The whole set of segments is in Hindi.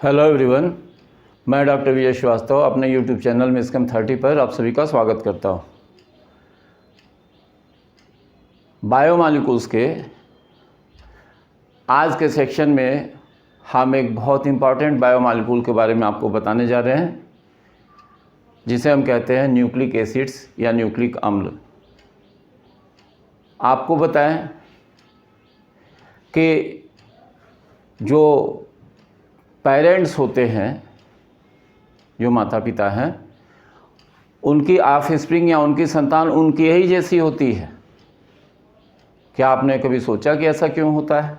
हेलो एवरीवन, मैं डॉक्टर विजय श्रीवास्तव अपने यूट्यूब चैनल मिस्कम 30 पर आप सभी का स्वागत करता हूँ। बायोमॉलिक्यूल्स के आज के सेक्शन में हम एक बहुत इम्पॉर्टेंट बायोमॉलिक्यूल के बारे में आपको बताने जा रहे हैं, जिसे हम कहते हैं न्यूक्लिक एसिड्स या न्यूक्लिक अम्ल। आपको बताएं कि जो पेरेंट्स होते हैं, जो माता पिता हैं, उनकी ऑफस्प्रिंग या उनकी संतान उनकी ही जैसी होती है। क्या आपने कभी सोचा कि ऐसा क्यों होता है?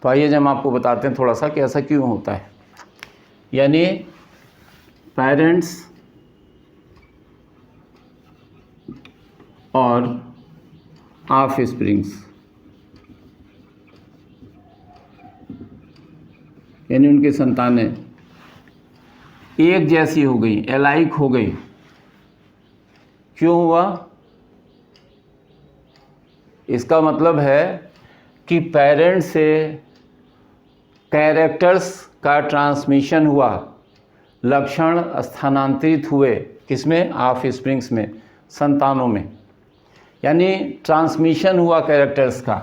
तो आइए हम आपको बताते हैं थोड़ा सा कि ऐसा क्यों होता है। यानी पेरेंट्स और ऑफस्प्रिंग्स यानी उनकी संतानें एक जैसी हो गई, एलाइक हो गई। क्यों हुआ? इसका मतलब है कि पेरेंट्स से कैरेक्टर्स का ट्रांसमिशन हुआ, लक्षण स्थानांतरित हुए। किसमें? ऑफस्प्रिंग्स में, संतानों में। यानी ट्रांसमिशन हुआ कैरेक्टर्स का।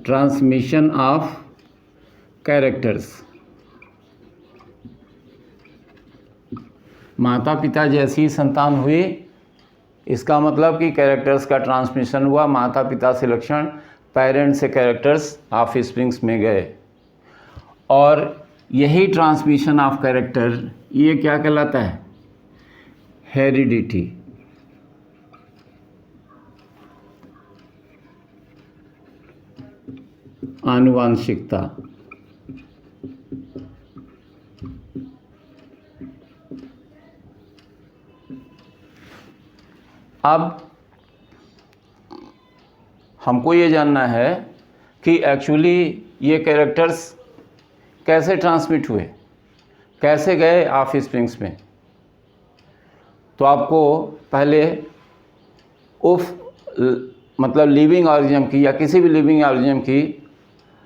Transmission of characters. माता पिता जैसी संतान हुई, इसका मतलब कि कैरेक्टर्स का ट्रांसमिशन हुआ। माता पिता से लक्षण, पेरेंट्स से कैरेक्टर्स ऑफस्प्रिंग्स में गए, और यही ट्रांसमिशन ऑफ कैरेक्टर, ये क्या कहलाता है? हेरिडिटी। आनुवांशिकता। अब हमको ये जानना है कि एक्चुअली ये कैरेक्टर्स कैसे ट्रांसमिट हुए, कैसे गए ऑफस्प्रिंग्स में। तो आपको पहले मतलब लिविंग ऑर्गेनिज्म की या किसी भी लिविंग ऑर्गेनिज्म की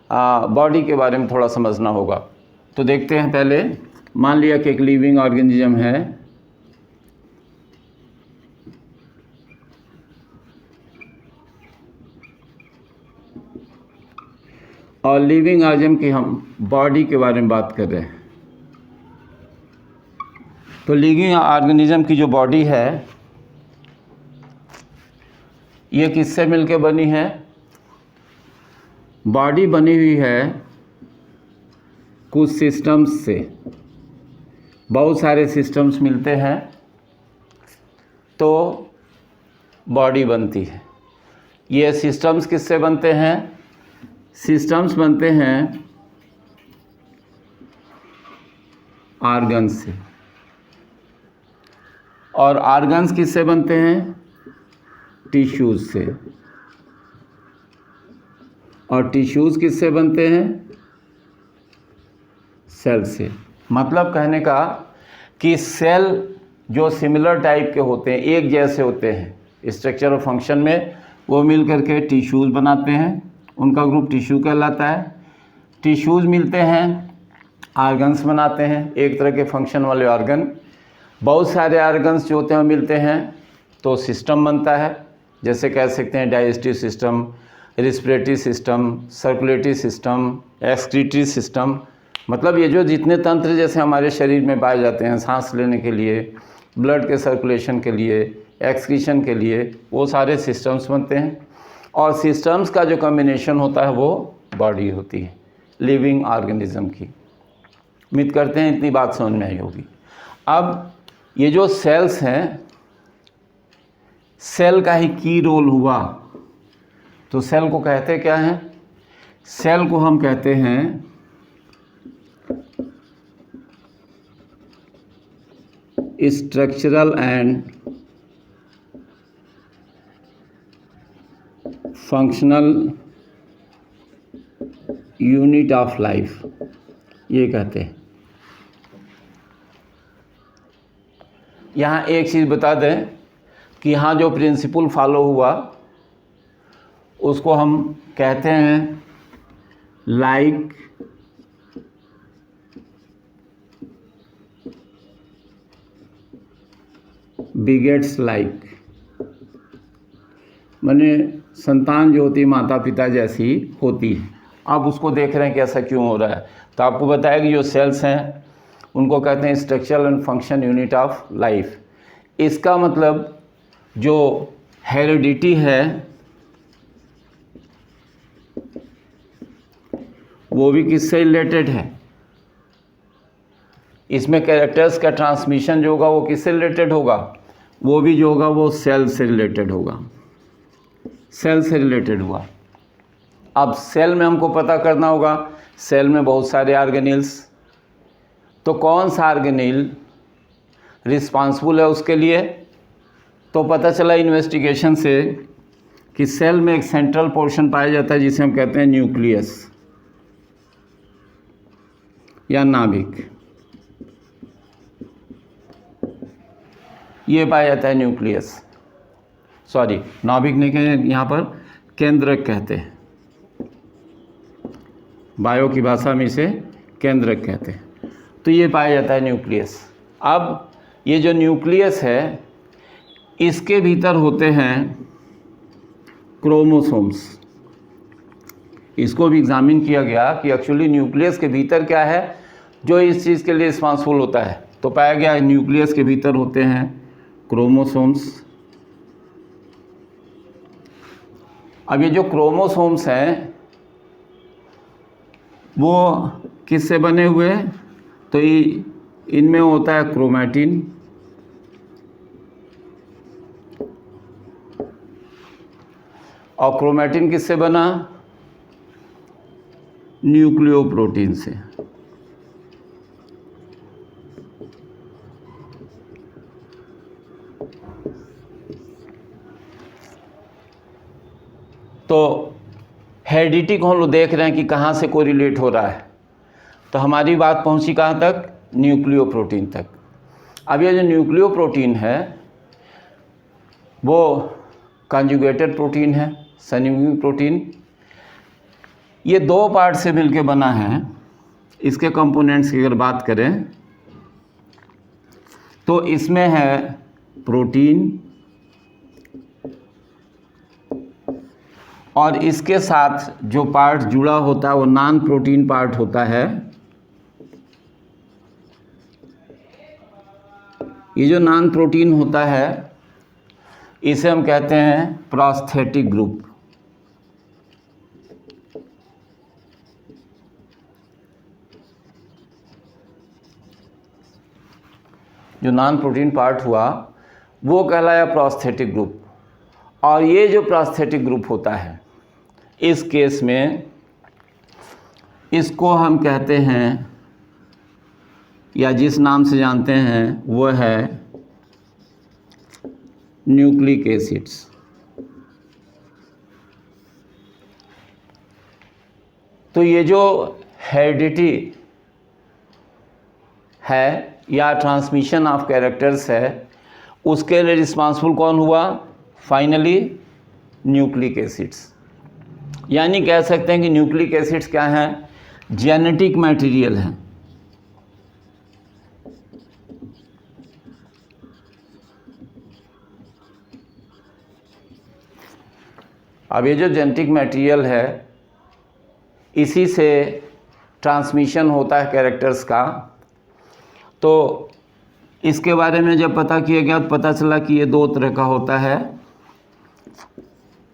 बॉडी के बारे में थोड़ा समझना होगा। तो देखते हैं पहले, मान लिया कि एक लिविंग ऑर्गेनिज्म है, और लिविंग ऑर्गेनिज्म की हम बॉडी के बारे में बात कर रहे हैं। तो लिविंग ऑर्गेनिज्म की जो बॉडी है, ये किससे मिलके बनी है? बॉडी बनी हुई है कुछ सिस्टम्स से। बहुत सारे सिस्टम्स मिलते हैं तो बॉडी बनती है। ये सिस्टम्स किससे बनते हैं? सिस्टम्स बनते हैं ऑर्गन्स से। और ऑर्गन्स किससे बनते हैं? टिश्यूज से। और टिश्यूज किससे बनते हैं? सेल से। मतलब कहने का कि सेल जो सिमिलर टाइप के होते हैं, एक जैसे होते हैं स्ट्रक्चर और फंक्शन में, वो मिल करके टिश्यूज बनाते हैं। उनका ग्रुप टिश्यू कहलाता है। टिश्यूज मिलते हैं, ऑर्गन्स बनाते हैं, एक तरह के फंक्शन वाले ऑर्गन। बहुत सारे ऑर्गन्स जो होते हैं मिलते हैं तो सिस्टम बनता है। जैसे कह सकते हैं digestive system, respiratory system, circulatory system, excretory system. मतलब ये जो जितने तंत्र जैसे हमारे शरीर में पाए जाते हैं, सांस लेने के लिए, ब्लड के सर्कुलेशन के लिए, एक्सक्रीशन के लिए, वो सारे सिस्टम्स बनते हैं। और सिस्टम्स का जो कॉम्बिनेशन होता है वो बॉडी होती है लिविंग ऑर्गेनिज्म की। उम्मीद करते हैं इतनी बात समझ में आई होगी। अब ये जो सेल्स हैं, सेल का ही की रोल हुआ। तो सेल को कहते क्या हैं? सेल को हम कहते हैं structural and functional unit of life, ये कहते हैं। यहाँ एक चीज़ बता दें कि यहाँ जो प्रिंसिपल फॉलो हुआ उसको हम कहते हैं लाइक बिगेट्स लाइक, माने संतान जो होती है माता पिता जैसी होती है। अब उसको देख रहे हैं कि ऐसा क्यों हो रहा है। तो आपको बताया कि जो सेल्स हैं उनको कहते हैं structural and function unit of life. इसका मतलब जो हेरिडिटी है वो भी किससे रिलेटेड है, इसमें कैरेक्टर्स का ट्रांसमिशन जो होगा वो किससे रिलेटेड होगा, वो भी जो होगा वो सेल से रिलेटेड होगा, सेल से रिलेटेड हुआ। अब सेल में हमको पता करना होगा, सेल में बहुत सारे ऑर्गेनेल्स, तो कौन सा ऑर्गेनेल रिस्पांसिबल है उसके लिए। तो पता चला इन्वेस्टिगेशन से कि सेल में एक सेंट्रल पोर्शन पाया जाता है जिसे हम कहते हैं न्यूक्लियस या नाभिक, ये पाया जाता है न्यूक्लियस, सॉरी नाभिक नहीं कहते, यहाँ पर केंद्रक कहते हैं, बायो की भाषा में इसे केंद्रक कहते हैं। तो ये पाया जाता है न्यूक्लियस। अब ये जो न्यूक्लियस है इसके भीतर होते हैं क्रोमोसोम्स। इसको भी एग्जामिन किया गया कि एक्चुअली न्यूक्लियस के भीतर क्या है जो इस चीज़ के लिए रिस्पांसिबल होता है। तो पाया गया न्यूक्लियस के भीतर होते हैं क्रोमोसोम्स। अब ये जो क्रोमोसोम्स हैं वो किससे बने हुए हैं, तो इनमें होता है क्रोमैटिन, और क्रोमैटिन किससे बना, न्यूक्लियोप्रोटीन से। तो हेरिडिटी को हम लोग देख रहे हैं कि कहाँ से कोरिलेट हो रहा है। तो हमारी बात पहुंची कहाँ तक, न्यूक्लियोप्रोटीन तक। अब ये जो न्यूक्लियोप्रोटीन है वो कंजुगेटेड प्रोटीन है, संयुग्मित प्रोटीन। ये दो पार्ट से मिलकर बना है। इसके कंपोनेंट्स की अगर बात करें तो इसमें है प्रोटीन और इसके साथ जो पार्ट जुड़ा होता है वो नॉन प्रोटीन पार्ट होता है। ये जो नॉन प्रोटीन होता है इसे हम कहते हैं प्रोस्थेटिक ग्रुप। जो नॉन प्रोटीन पार्ट हुआ वो कहलाया प्रोस्थेटिक ग्रुप। और ये जो प्रोस्थेटिक ग्रुप होता है इस केस में इसको हम कहते हैं या जिस नाम से जानते हैं वो है न्यूक्लिक एसिड्स। तो ये जो हेरिडिटी है या ट्रांसमिशन ऑफ कैरेक्टर्स है उसके लिए रिस्पांसिबल कौन हुआ, फाइनली न्यूक्लिक एसिड्स। यानी कह सकते हैं कि न्यूक्लिक एसिड्स क्या हैं, जेनेटिक मटेरियल हैं। अब ये जो जेनेटिक मटेरियल है इसी से ट्रांसमिशन होता है कैरेक्टर्स का। तो इसके बारे में जब पता किया गया तो पता चला कि ये दो तरह का होता है,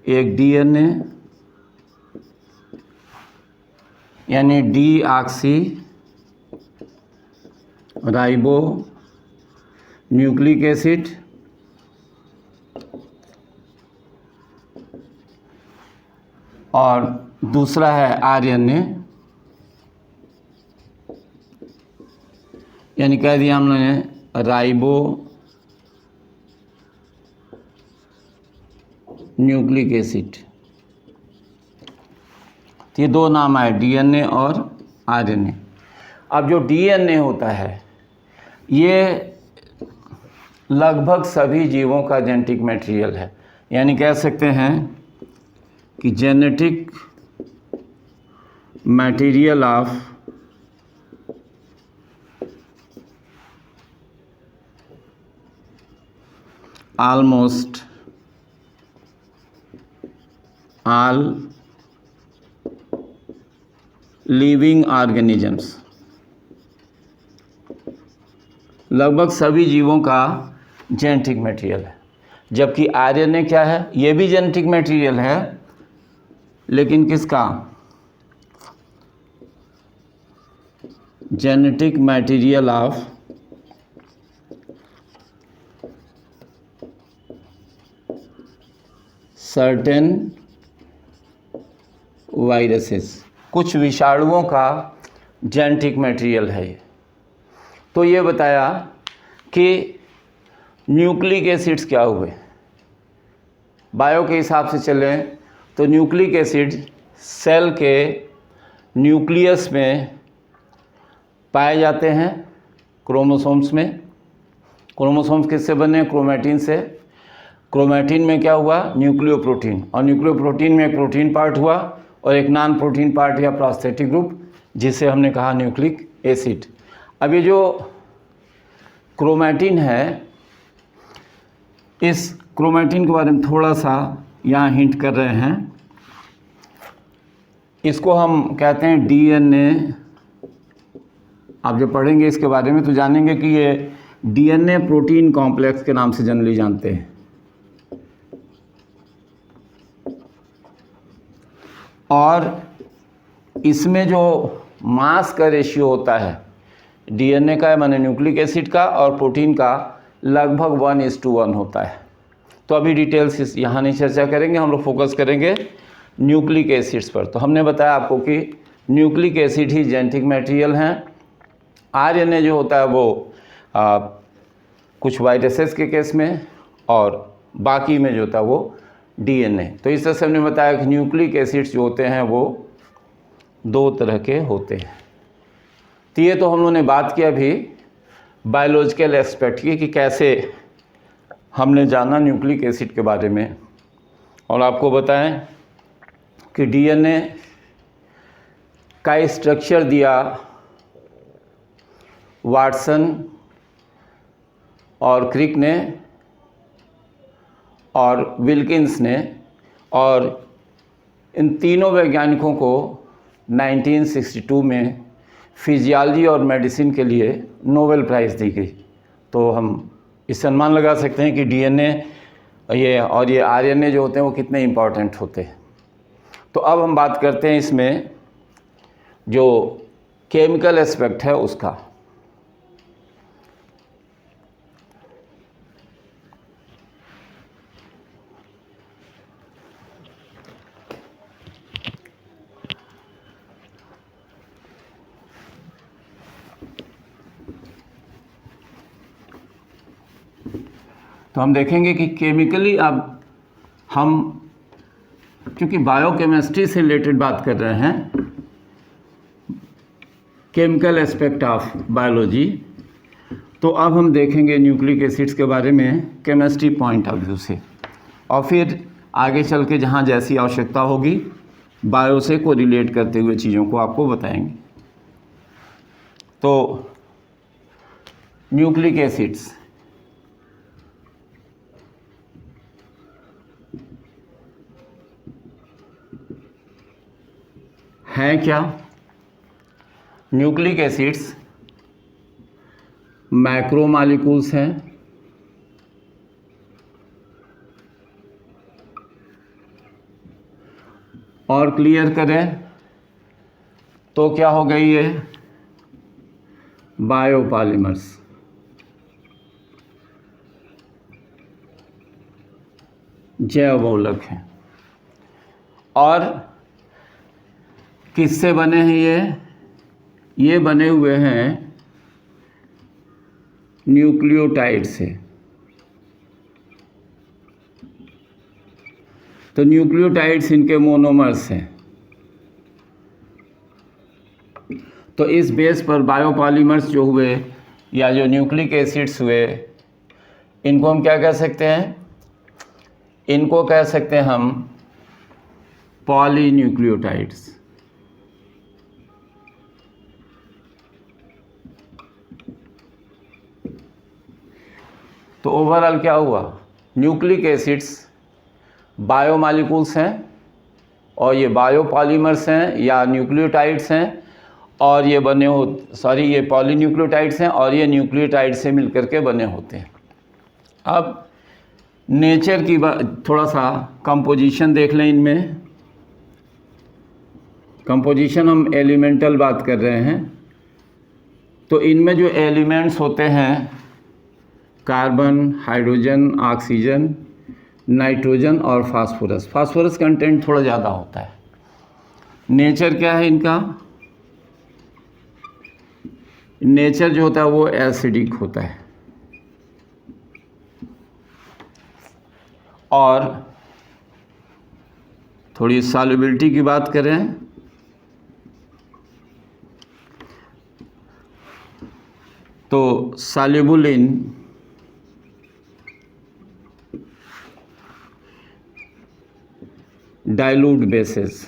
एक डीएनए यानी डीऑक्सी राइबो न्यूक्लिक एसिड, और दूसरा है आरएनए यानी कह दिया हमने राइबो न्यूक्लिक एसिड। ये दो नाम आए, डीएनए और आरएनए। अब जो डीएनए होता है ये लगभग सभी जीवों का जेनेटिक मटेरियल है। यानी कह सकते हैं कि genetic material of almost all living organisms, लगभग सभी जीवों का जेनेटिक मटेरियल है। जबकि आरएनए क्या है, ये भी जेनेटिक मटेरियल है, लेकिन किसका? Genetic material of certain viruses, कुछ विषाणुओं का जेनेटिक मटेरियल है ये। तो ये बताया कि न्यूक्लिक एसिड्स क्या हुए। बायो के हिसाब से चलें तो न्यूक्लिक एसिड सेल के न्यूक्लियस में पाए जाते हैं, क्रोमोसोम्स में। क्रोमोसोम्स किससे बने? क्रोमैटिन से। क्रोमैटिन में क्या हुआ? न्यूक्लियोप्रोटीन, और न्यूक्लियोप्रोटीन में एक प्रोटीन पार्ट हुआ और एक नॉन प्रोटीन पार्ट या प्रोस्थेटिक ग्रुप, जिसे हमने कहा न्यूक्लिक एसिड। अब ये जो क्रोमैटिन है, इस क्रोमैटिन के बारे में थोड़ा सा यहाँ हिंट कर रहे हैं। इसको हम कहते हैं डीएनए। आप जब पढ़ेंगे इसके बारे में तो जानेंगे कि ये डीएनए प्रोटीन कॉम्प्लेक्स के नाम से जनरली जानते हैं। और इसमें जो मास का रेशियो होता है डीएनए का, माने न्यूक्लिक एसिड का, और प्रोटीन का लगभग 1:1 होता है। तो अभी डिटेल्स यहाँ नहीं चर्चा करेंगे, हम लोग फोकस करेंगे न्यूक्लिक एसिड्स पर। तो हमने बताया आपको कि न्यूक्लिक एसिड ही जेनेटिक मटेरियल हैं। आरएनए जो होता है वो कुछ वायरसेस के केस में, और बाकी में जो होता है वो डीएनए। तो इस तरह से हमने बताया कि न्यूक्लिक एसिड्स जो होते हैं वो 2 तरह के होते हैं। तो ये तो हम लोगों ने बात किया अभी बायोलॉजिकल एस्पेक्ट की, कि कैसे हमने जाना न्यूक्लिक एसिड के बारे में, और आपको बताएं कि डीएनए का स्ट्रक्चर दिया वाटसन और क्रिक ने और विल्किंस ने, और इन तीनों वैज्ञानिकों को 1962 में फिजियोलॉजी और मेडिसिन के लिए नोबेल प्राइज़ दी गई। तो हम इससे अनुमान लगा सकते हैं कि डीएनए ये आरएनए जो होते हैं वो कितने इम्पॉर्टेंट होते हैं। तो अब हम बात करते हैं इसमें जो केमिकल एस्पेक्ट है उसका। तो हम देखेंगे कि केमिकली अब हम क्योंकि बायोकेमिस्ट्री से रिलेटेड बात कर रहे हैं, केमिकल एस्पेक्ट ऑफ बायोलॉजी, तो अब हम देखेंगे न्यूक्लिक एसिड्स के बारे में केमिस्ट्री पॉइंट ऑफ व्यू से, और फिर आगे चल के जहाँ जैसी आवश्यकता होगी बायो से को रिलेट करते हुए चीज़ों को आपको बताएंगे। तो न्यूक्लिक एसिड्स हैं क्या? न्यूक्लिक एसिड्स मैक्रोमॉलिक्यूल्स हैं, और क्लियर करें तो क्या हो गई ये बायोपॉलिमर्स। जैव बहुलक हैं। और किससे बने हैं ये बने हुए हैं न्यूक्लियोटाइड से। तो न्यूक्लियोटाइड्स इनके मोनोमर्स हैं। तो इस बेस पर बायोपॉलिमर्स जो हुए या जो न्यूक्लिक एसिड्स हुए, इनको हम क्या कह सकते हैं? इनको कह सकते हैं हम पॉलीन्यूक्लियोटाइड्स। तो ओवरऑल क्या हुआ, न्यूक्लिक एसिड्स बायोमॉलिक्यूल्स हैं और ये बायोपॉलीमर्स हैं या न्यूक्लियोटाइड्स हैं, और ये बने ये पॉलीन्यूक्लियोटाइड्स हैं और ये न्यूक्लियोटाइड से मिलकर के बने होते हैं। अब नेचर की थोड़ा सा कंपोजिशन देख लें। इनमें कंपोजिशन हम एलिमेंटल बात कर रहे हैं, तो इनमें जो एलिमेंट्स होते हैं कार्बन, हाइड्रोजन, ऑक्सीजन, नाइट्रोजन और फास्फोरस। फास्फोरस कंटेंट थोड़ा ज़्यादा होता है। नेचर क्या है इनका, नेचर जो होता है वो एसिडिक होता है। और थोड़ी सॉल्युबिलिटी की बात करें तो सॉल्युबल इन डाइल्यूट बेसिस।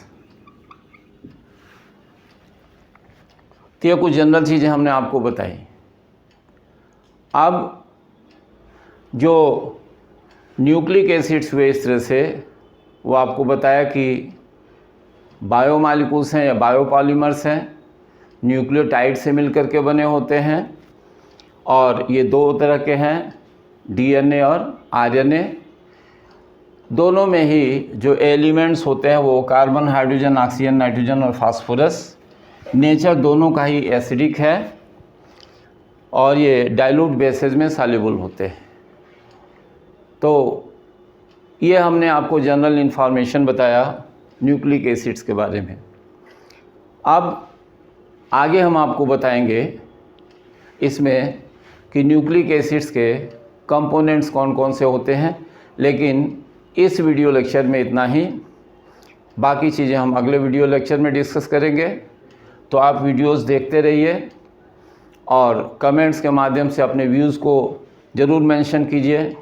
तो ये कुछ जनरल चीज़ें हमने आपको बताई। अब जो न्यूक्लिक एसिड्स हुए इस तरह से, वो आपको बताया कि बायोमॉलिक्यूल्स हैं या बायोपॉलीमर्स हैं, न्यूक्लियोटाइड से मिलकर के बने होते हैं, और ये दो तरह के हैं, डीएनए और आरएनए। दोनों में ही जो एलिमेंट्स होते हैं वो कार्बन, हाइड्रोजन, ऑक्सीजन, नाइट्रोजन और फास्फोरस। नेचर दोनों का ही एसिडिक है और ये डाइल्यूट बेसिस में सॉल्युबल होते हैं। तो ये हमने आपको जनरल इन्फॉर्मेशन बताया न्यूक्लिक एसिड्स के बारे में। अब आगे हम आपको बताएंगे इसमें कि न्यूक्लिक एसिड्स के कंपोनेंट्स कौन कौन से होते हैं, लेकिन इस वीडियो लेक्चर में इतना ही। बाकी चीज़ें हम अगले वीडियो लेक्चर में डिस्कस करेंगे। तो आप वीडियोस देखते रहिए और कमेंट्स के माध्यम से अपने व्यूज़ को ज़रूर मेंशन कीजिए।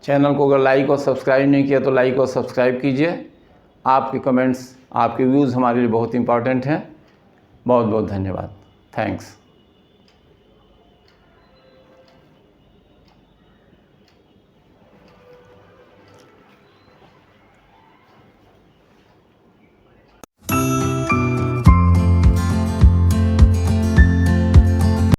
चैनल को अगर लाइक और सब्सक्राइब नहीं किया तो लाइक और सब्सक्राइब कीजिए। आपके कमेंट्स, आपके व्यूज़ हमारे लिए बहुत इंपॉर्टेंट हैं। बहुत बहुत धन्यवाद। थैंक्स।